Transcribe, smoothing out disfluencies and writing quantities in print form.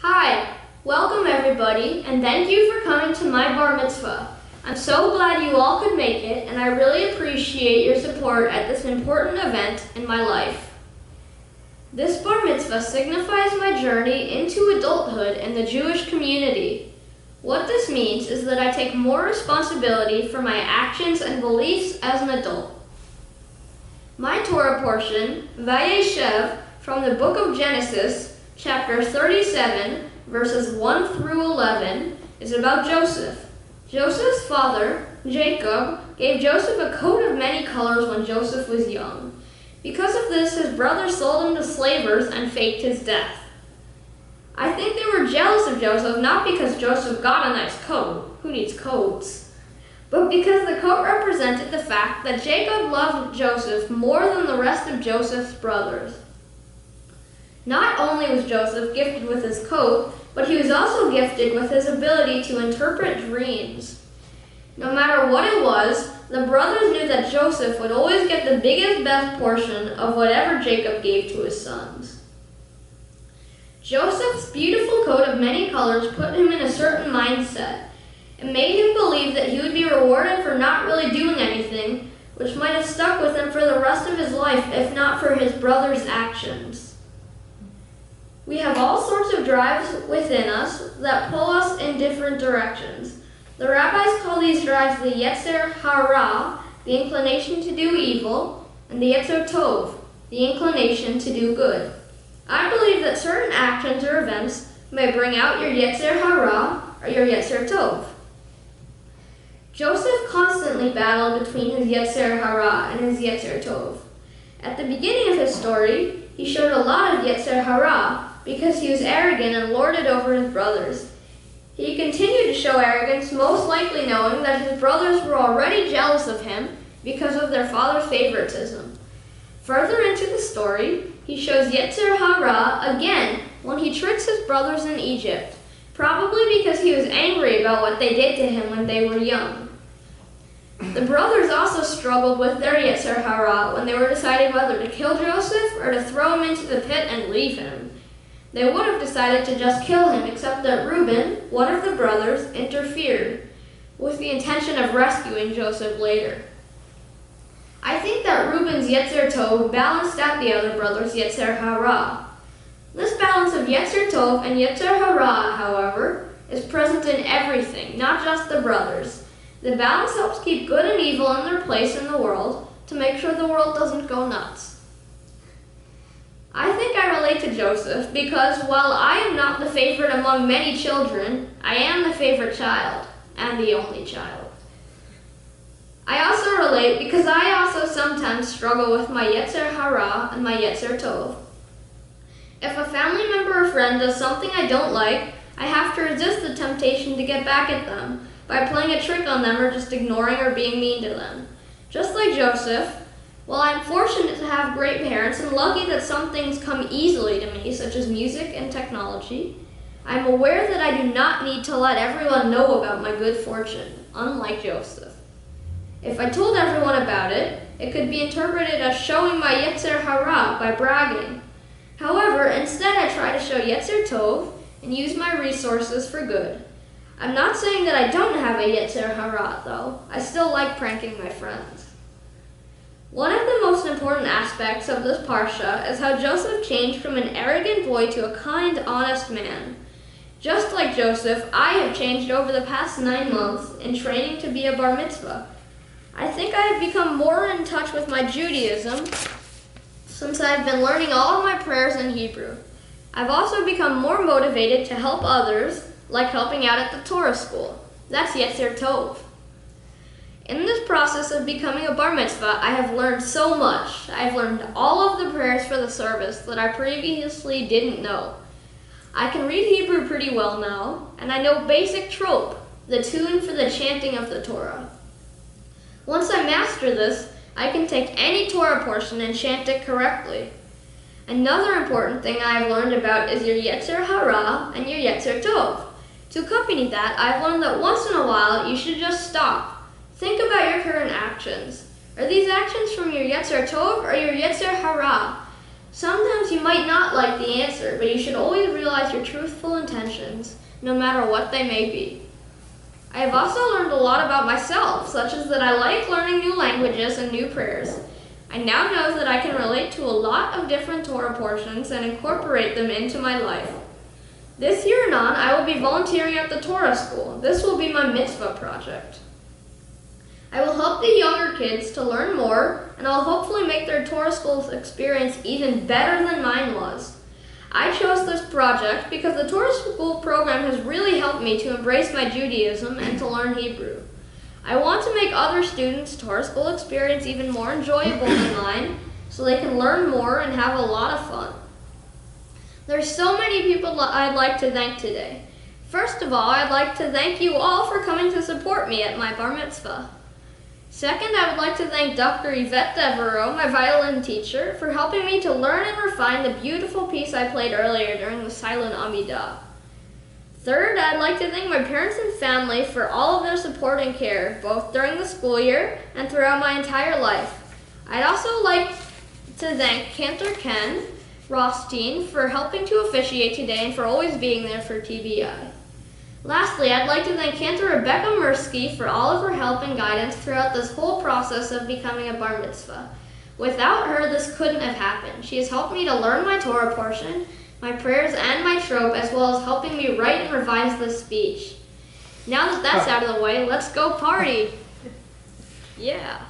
Hi, welcome everybody, and thank you for coming to my bar mitzvah. I'm so glad you all could make it, and I really appreciate your support at this important event in my life. This bar mitzvah signifies my journey into adulthood in the Jewish community. What this means is that I take more responsibility for my actions and beliefs as an adult. My Torah portion, Vayeshev, from the book of Genesis, chapter 37, verses 1 through 11, is about Joseph. Joseph's father, Jacob, gave Joseph a coat of many colors when Joseph was young. Because of this, his brothers sold him to slavers and faked his death. I think they were jealous of Joseph not because Joseph got a nice coat, who needs coats, but because the coat represented the fact that Jacob loved Joseph more than the rest of Joseph's brothers. Not only was Joseph gifted with his coat, but he was also gifted with his ability to interpret dreams. No matter what it was, the brothers knew that Joseph would always get the biggest, best portion of whatever Jacob gave to his sons. Joseph's beautiful coat of many colors put him in a certain mindset. It made him believe that he would be rewarded for not really doing anything, which might have stuck with him for the rest of his life if not for his brother's actions. We have all sorts of drives within us that pull us in different directions. The rabbis call these drives the Yetzer Hara, the inclination to do evil, and the Yetzer Tov, the inclination to do good. I believe that certain actions or events may bring out your Yetzer Hara or your Yetzer Tov. Joseph constantly battled between his Yetzer Hara and his Yetzer Tov. At the beginning of his story, he showed a lot of Yetzer Hara because he was arrogant and lorded over his brothers. He continued to show arrogance, most likely knowing that his brothers were already jealous of him because of their father's favoritism. Further into the story, he shows Yetzer Hara again when he tricks his brothers in Egypt, probably because he was angry about what they did to him when they were young. The brothers also struggled with their Yetzer Hara when they were deciding whether to kill Joseph or to throw him into the pit and leave him. They would have decided to just kill him, except that Reuben, one of the brothers, interfered, with the intention of rescuing Joseph later. I think that Reuben's Yetzer Tov balanced out the other brothers' Yetzer Hara. This balance of Yetzer Tov and Yetzer Hara, however, is present in everything, not just the brothers. The balance helps keep good and evil in their place in the world to make sure the world doesn't go nuts. I think I relate to Joseph because while I am not the favorite among many children, I am the favorite child and the only child. I also relate because I also sometimes struggle with my Yetzer Hara and my Yetzer Tov. If a family member or friend does something I don't like, I have to resist the temptation to get back at them by playing a trick on them or just ignoring or being mean to them. Just like Joseph, while I'm fortunate to have great parents and lucky that some things come easily to me, such as music and technology, I'm aware that I do not need to let everyone know about my good fortune, unlike Joseph. If I told everyone about it, it could be interpreted as showing my Yetzer Hara by bragging. However, instead I try to show Yetzer Tov and use my resources for good. I'm not saying that I don't have a Yetzer Hara, though. I still like pranking my friends. One of the most important aspects of this parsha is how Joseph changed from an arrogant boy to a kind, honest man. Just like Joseph, I have changed over the past 9 months in training to be a bar mitzvah. I think I have become more in touch with my Judaism since I've been learning all of my prayers in Hebrew. I've also become more motivated to help others, like helping out at the Torah school. That's Yetzer Tov. In this process of becoming a bar mitzvah, I have learned so much. I've learned all of the prayers for the service that I previously didn't know. I can read Hebrew pretty well now, and I know basic trope, the tune for the chanting of the Torah. Once I master this, I can take any Torah portion and chant it correctly. Another important thing I have learned about is your Yetzer Hara and your Yetzer Tov. To accompany that, I've learned that once in a while you should just stop. Think about your current actions. Are these actions from your Yetzer Tov or your Yetzer Hara? Sometimes you might not like the answer, but you should always realize your truthful intentions, no matter what they may be. I have also learned a lot about myself, such as that I like learning new languages and new prayers. I now know that I can relate to a lot of different Torah portions and incorporate them into my life. This year and on, I will be volunteering at the Torah school. This will be my mitzvah project. I will help the younger kids to learn more, and I'll hopefully make their Torah school experience even better than mine was. I chose this project because the Torah school program has really helped me to embrace my Judaism and to learn Hebrew. I want to make other students' Torah school experience even more enjoyable than mine, so they can learn more and have a lot of fun. There's so many people I'd like to thank today. First of all, I'd like to thank you all for coming to support me at my bar mitzvah. Second, I would like to thank Dr. Yvette Devereaux, my violin teacher, for helping me to learn and refine the beautiful piece I played earlier during the silent Amidah. Third, I'd like to thank my parents and family for all of their support and care, both during the school year and throughout my entire life. I'd also like to thank Cantor Ken Rothstein for helping to officiate today and for always being there for TBI. Lastly, I'd like to thank Cantor Rebecca Mursky for all of her help and guidance throughout this whole process of becoming a bar mitzvah. Without her, this couldn't have happened. She has helped me to learn my Torah portion, my prayers, and my trope, as well as helping me write and revise this speech. Now that that's out of the way, let's go party. Yeah.